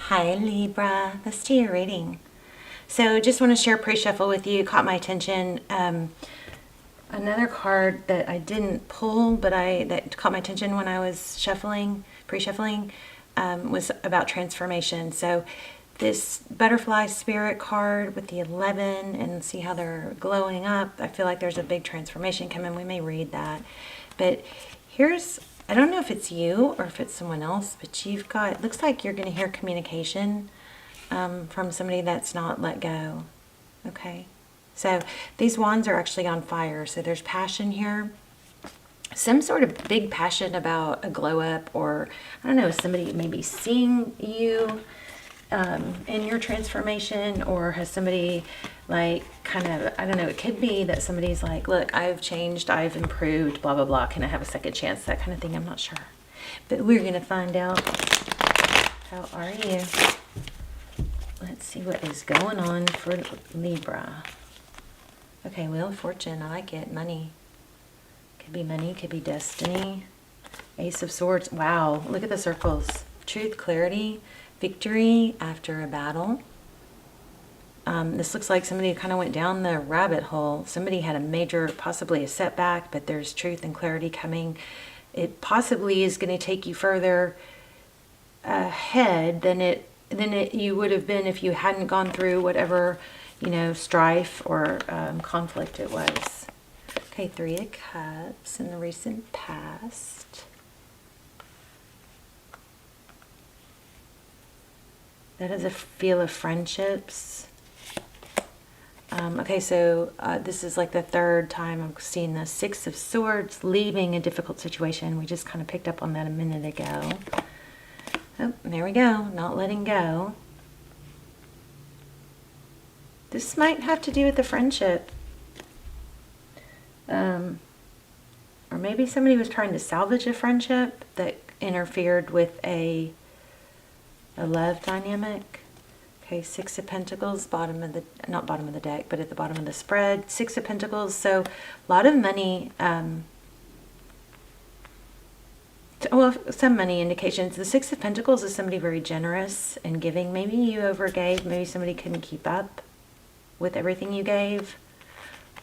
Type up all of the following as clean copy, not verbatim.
Hi Libra, let's do your reading. So just want to share pre-shuffle with you. Caught my attention. Another card that I didn't pull, but that caught my attention when I was shuffling, pre-shuffling, was about transformation. So this butterfly spirit card with the 11, and see how they're glowing up. I feel like there's a big transformation coming. We may read that, but I don't know if it's you or if it's someone else, but you've got, it looks like you're going to hear communication from somebody that's not let go. Okay. So these wands are actually on fire. So there's passion here. Some sort of big passion about a glow up, or I don't know, somebody maybe seeing you in your transformation, or has somebody like kind of, I don't know, it could be that somebody's like, look, I've changed, I've improved, blah, blah, blah. Can I have a second chance? That kind of thing. I'm not sure. But we're going to find out. How are you? Let's see what is going on for Libra. Okay, Wheel of Fortune. I like it. Money. Could be money. Could be destiny. Ace of Swords. Wow. Look at the circles. Truth, clarity, victory after a battle. This looks like somebody kind of went down the rabbit hole. Somebody had a major, possibly a setback, but there's truth and clarity coming. It possibly is going to take you further ahead than you would have been if you hadn't gone through whatever, strife or conflict it was. Okay, Three of Cups in the recent past. That is a feel of friendships. Okay, so this is like the third time I'm seeing the Six of Swords, leaving a difficult situation. We just kind of picked up on that a minute ago. Oh, there we go. Not letting go. This might have to do with the friendship. Or maybe somebody was trying to salvage a friendship that interfered with a love dynamic. Okay, Six of Pentacles, not bottom of the deck, but at the bottom of the spread. Six of Pentacles, so a lot of money, some money indications. The Six of Pentacles is somebody very generous and giving. Maybe you overgave, maybe somebody couldn't keep up with everything you gave,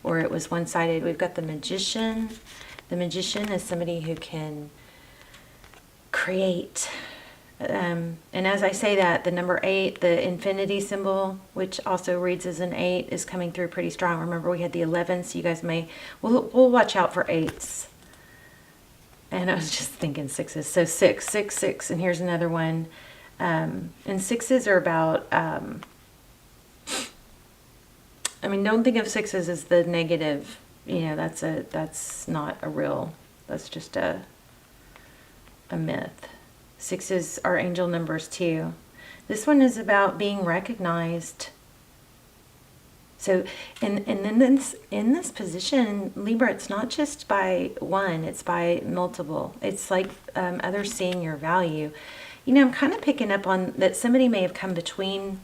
or it was one-sided. We've got the Magician. The Magician is somebody who can create. And as I say that, the number 8, the infinity symbol, which also reads as an 8, is coming through pretty strong. Remember, we had the 11, so you guys we'll watch out for 8s. And I was just thinking 6s. So 6, 6, 6, and here's another one. And 6s are about, don't think of 6s as the negative. That's not a real, that's just a myth. 6s are angel numbers too. This one is about being recognized. So in this position, Libra, it's not just by one, it's by multiple. It's like others seeing your value. I'm kind of picking up on that somebody may have come between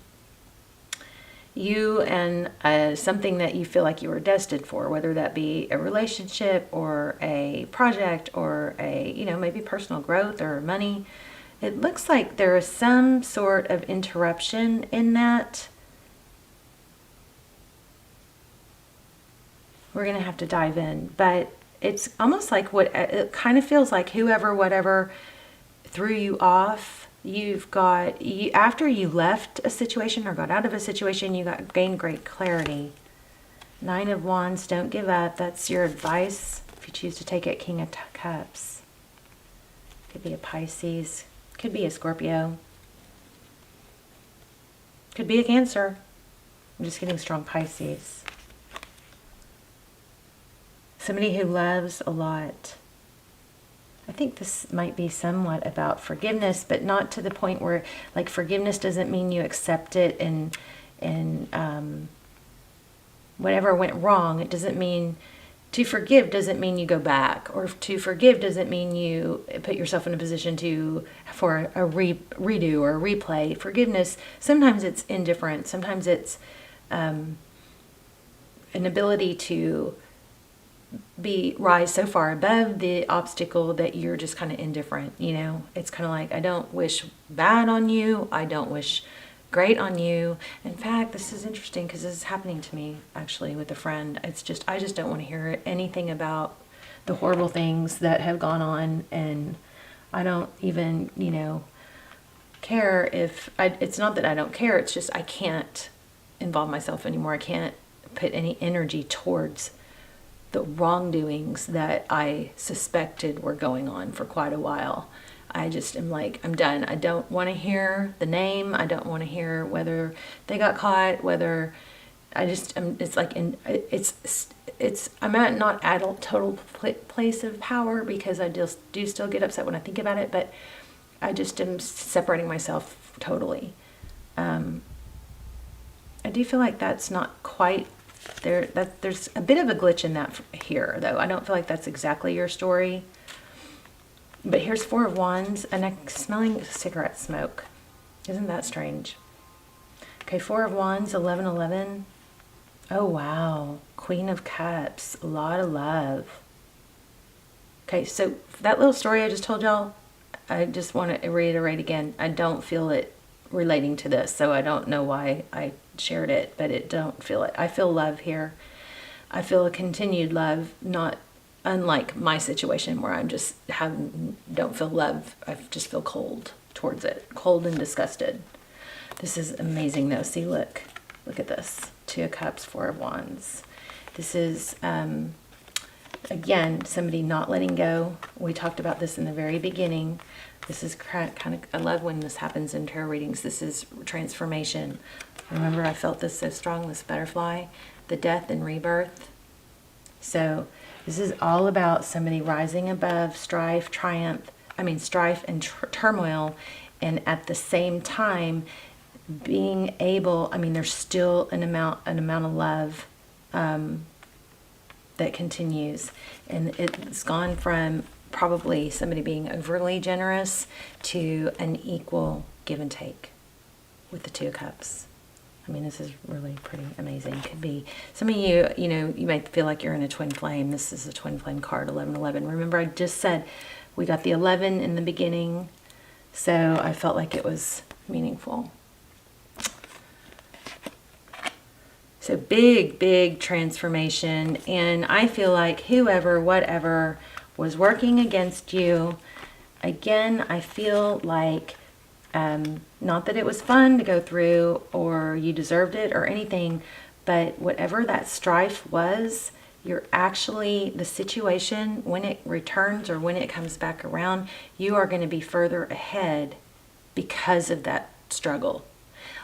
you and something that you feel like you were destined for, whether that be a relationship or a project or maybe personal growth or money. It looks like there is some sort of interruption in that. We're going to have to dive in, but it's almost like it kind of feels like whatever threw you off, after you left a situation or got out of a situation, you gained great clarity. 9 of Wands, don't give up. That's your advice if you choose to take it. King of Cups. Could be a Pisces. Could be a Scorpio. Could be a Cancer. I'm just getting strong Pisces. Somebody who loves a lot. I think this might be somewhat about forgiveness, but not to the point where, like, forgiveness doesn't mean you accept it and whatever went wrong. It doesn't mean, to forgive doesn't mean you go back, or to forgive doesn't mean you put yourself in a position for a redo or a replay. Forgiveness, sometimes it's indifferent. Sometimes it's an ability to rise so far above the obstacle that you're just kind of indifferent. It's kind of like, I don't wish bad on you, I don't wish great on you. In fact, this is interesting because this is happening to me actually with a friend. It's just, I just don't want to hear anything about the horrible things that have gone on, and I don't even care if it's not that I don't care, it's just I can't involve myself anymore. I can't put any energy towards the wrongdoings that I suspected were going on for quite a while. I just am like, I'm done. I don't want to hear the name. I don't want to hear whether they got caught, whether it's like, I'm at not at a total place of power, because I just do still get upset when I think about it, but I just am separating myself totally. I do feel like that's not quite there. There's a bit of a glitch in that here, though. I don't feel like that's exactly your story. But here's Four of Wands, and I'm smelling cigarette smoke. Isn't that strange? Okay, Four of Wands, 1111. Oh, wow. Queen of Cups, a lot of love. Okay, so that little story I just told y'all, I just want to reiterate again, I don't feel it relating to this, so I don't know why I shared it, but it don't feel it. I feel love here. I feel a continued love, not unlike my situation where I'm just don't feel love. I just feel cold towards it, cold and disgusted. This is amazing though. See, look at this. Two of Cups, Four of Wands. This is again somebody not letting go. We talked about this in the very beginning. This is kind of, I love when this happens in tarot readings. This is transformation. Remember, I felt this so strong, this butterfly, the death and rebirth. So this is all about somebody rising above strife, strife and turmoil, and at the same time being able, there's still an amount of love that continues, and it's gone from probably somebody being overly generous to an equal give and take with the Two of Cups. This is really pretty amazing. Could be some of you, you might feel like you're in a twin flame. This is a twin flame card, 1111. Remember, I just said we got the 11 in the beginning, so I felt like it was meaningful. So big transformation, and I feel like whoever, whatever was working against you, again, I feel like not that it was fun to go through or you deserved it or anything, but whatever that strife was, you're actually, the situation, when it returns or when it comes back around, you are going to be further ahead because of that struggle.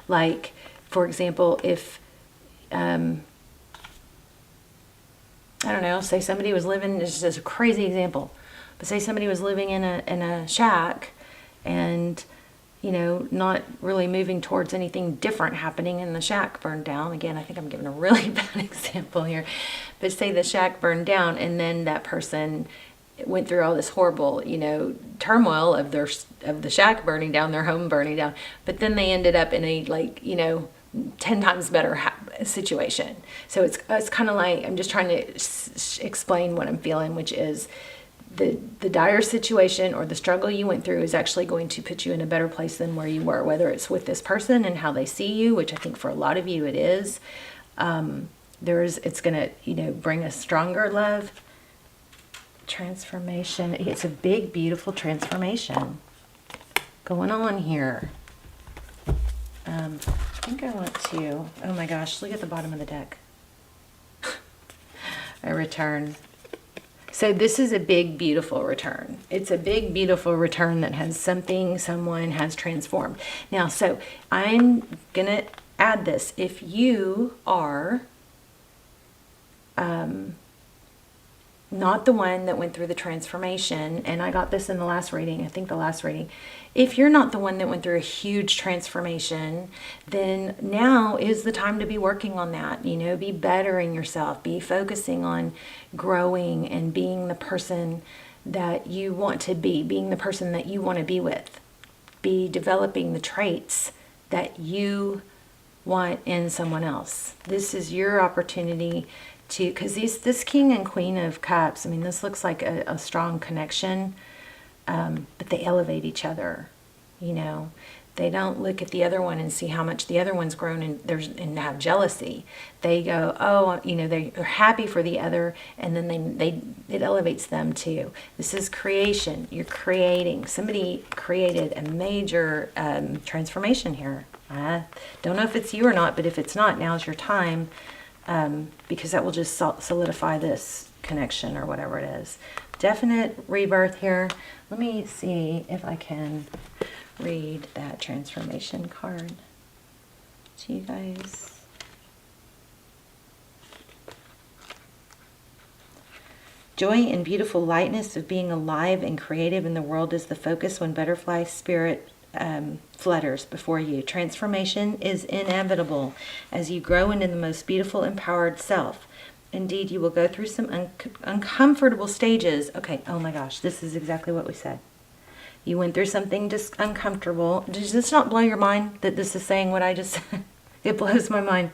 Like, for example, if I don't know, say somebody was living, this is just a crazy example, but say somebody was living in a shack and not really moving towards anything different happening, and the shack burned down. Again, I think I'm giving a really bad example here, but say the shack burned down, and then that person went through all this horrible, turmoil of the shack burning down, their home burning down, but then they ended up in a 10 times better situation. So it's kind of like, I'm just trying to explain what I'm feeling, which is the dire situation or the struggle you went through is actually going to put you in a better place than where you were, whether it's with this person and how they see you, which I think for a lot of you it is. It's going to, bring a stronger love. Transformation. It's a big, beautiful transformation going on here. I think I want to, oh my gosh, look at the bottom of the deck. A return. So this is a big, beautiful return. It's a big, beautiful return that has someone has transformed. Now, so I'm going to add this. If you are not the one that went through the transformation, and I got this in the last reading, I think the last reading, if you're not the one that went through a huge transformation, then now is the time to be working on that, be bettering yourself, be focusing on growing and being the person that you want to be, being the person that you want to be with, be developing the traits that you want in someone else. This is your opportunity to, because this King and Queen of Cups, I mean, this looks like a strong connection, but they elevate each other, you know. They don't look at the other one and see how much the other one's grown and have jealousy. They go, oh, you know, they're happy for the other, and then it elevates them too. This is creation. You're creating. Somebody created a major transformation here. I don't know if it's you or not, but if it's not, now's your time, because that will just solidify this connection or whatever it is. Definite rebirth here. Let me see if I can read that transformation card to you guys. Joy and beautiful lightness of being alive and creative in the world is the focus when butterfly spirit flutters before you. Transformation is inevitable as you grow into the most beautiful, empowered self. Indeed, you will go through some uncomfortable stages. Okay, oh my gosh, this is exactly what we said. You went through something just uncomfortable. Does this not blow your mind that this is saying what I just said? It blows my mind.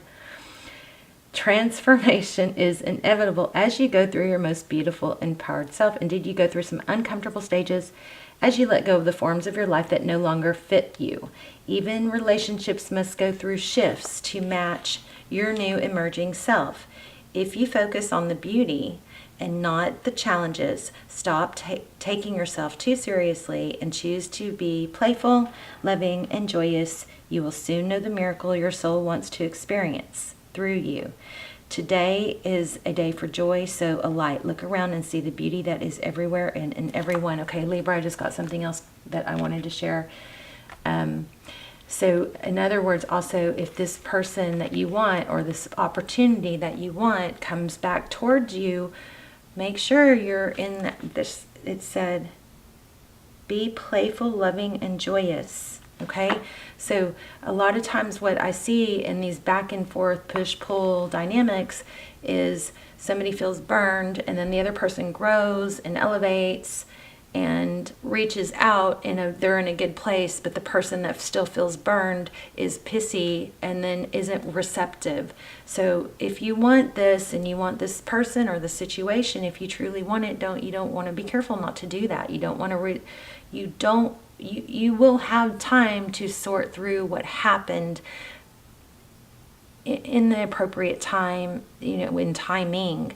Transformation is inevitable as you go through your most beautiful, empowered self. Indeed, you go through some uncomfortable stages as you let go of the forms of your life that no longer fit you. Even relationships must go through shifts to match your new emerging self. If you focus on the beauty and not the challenges, stop taking yourself too seriously and choose to be playful, loving, and joyous. You will soon know the miracle your soul wants to experience through you. Today is a day for joy, so alight. Look around and see the beauty that is everywhere and in everyone. Okay, Libra, I just got something else that I wanted to share. So in other words, also, if this person that you want or this opportunity that you want comes back towards you, make sure you're in this. It said, be playful, loving, and joyous. Okay? So a lot of times what I see in these back and forth push-pull dynamics is somebody feels burned and then the other person grows and elevates and reaches out, and they're in a good place, but the person that still feels burned is pissy and then isn't receptive. So if you want this and you want this person or the situation, if you truly want it, you don't want to be careful not to do that. You don't want to you will have time to sort through what happened in the appropriate time, you know, in timing.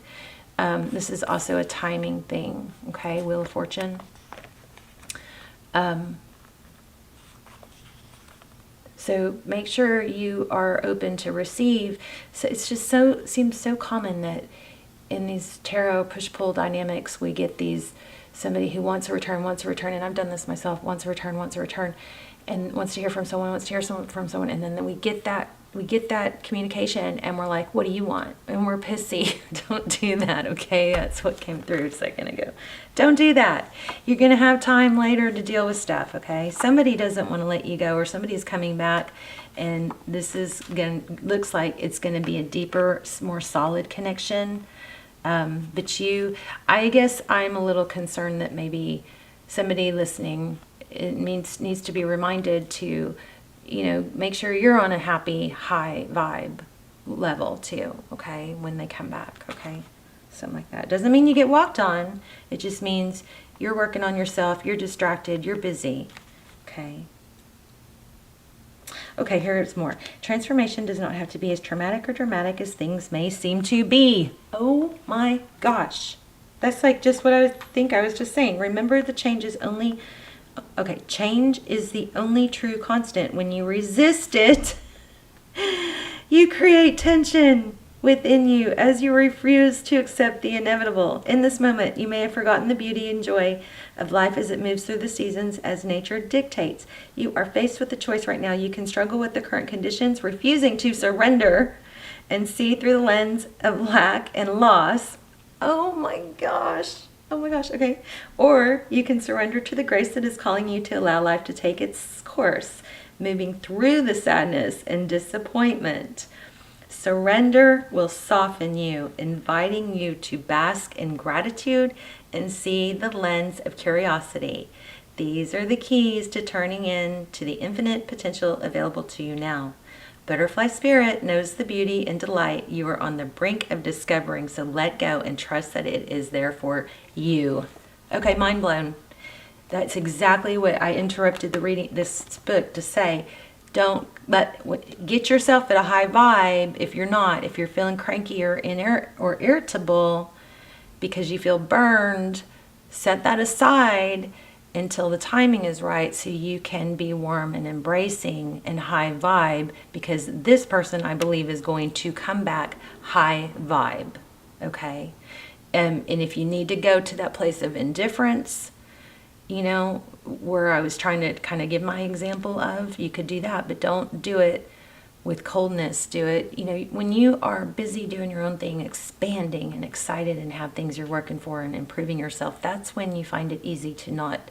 This is also a timing thing, okay? Wheel of Fortune. So make sure you are open to receive. So it's just seems so common that in these tarot push-pull dynamics, we get somebody who wants a return, and I've done this myself, wants a return, and wants to hear from someone, and then we get that communication and we're like, what do you want? And we're pissy. Don't do that, okay? That's what came through a second ago. Don't do that. You're going to have time later to deal with stuff, okay? Somebody doesn't want to let you go, or somebody's coming back, and looks like it's going to be a deeper, more solid connection. But I guess I'm a little concerned that maybe somebody listening, needs to be reminded to, you know, make sure you're on a happy, high vibe level too, okay, when they come back, okay? Something like that. Doesn't mean you get walked on. It just means you're working on yourself, you're distracted, you're busy, okay? Okay, here's more. Transformation does not have to be as traumatic or dramatic as things may seem to be. Oh my gosh. That's like just what I was just saying. Remember, the change is only... Okay, change is the only true constant. When you resist it, you create tension within you as you refuse to accept the inevitable. In this moment, you may have forgotten the beauty and joy of life as it moves through the seasons as nature dictates. You are faced with a choice right now. You can struggle with the current conditions, refusing to surrender and see through the lens of lack and loss. Oh my gosh. Oh my gosh, okay. Or you can surrender to the grace that is calling you to allow life to take its course, moving through the sadness and disappointment. Surrender will soften you, inviting you to bask in gratitude and see the lens of curiosity. These are the keys to turning in to the infinite potential available to you now. Butterfly spirit knows the beauty and delight you are on the brink of discovering, so let go and trust that it is there for you. Okay, mind blown. That's exactly what I interrupted the reading this book to say. Don't get yourself at a high vibe. If you're feeling cranky or irritable because you feel burned, set that aside until the timing is right so you can be warm and embracing and high vibe, because this person, I believe, is going to come back high vibe. Okay? And if you need to go to that place of indifference, where I was trying to kind of give my example of, you could do that, but don't do it with coldness. Do it, when you are busy doing your own thing, expanding and excited and have things you're working for and improving yourself, that's when you find it easy to not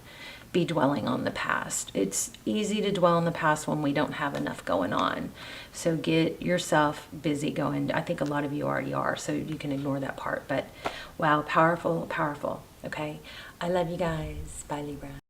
be dwelling on the past. It's easy to dwell on the past when we don't have enough going on. So get yourself busy going. I think a lot of you already are, so you can ignore that part. But wow, powerful, powerful. Okay. I love you guys. Bye, Libra.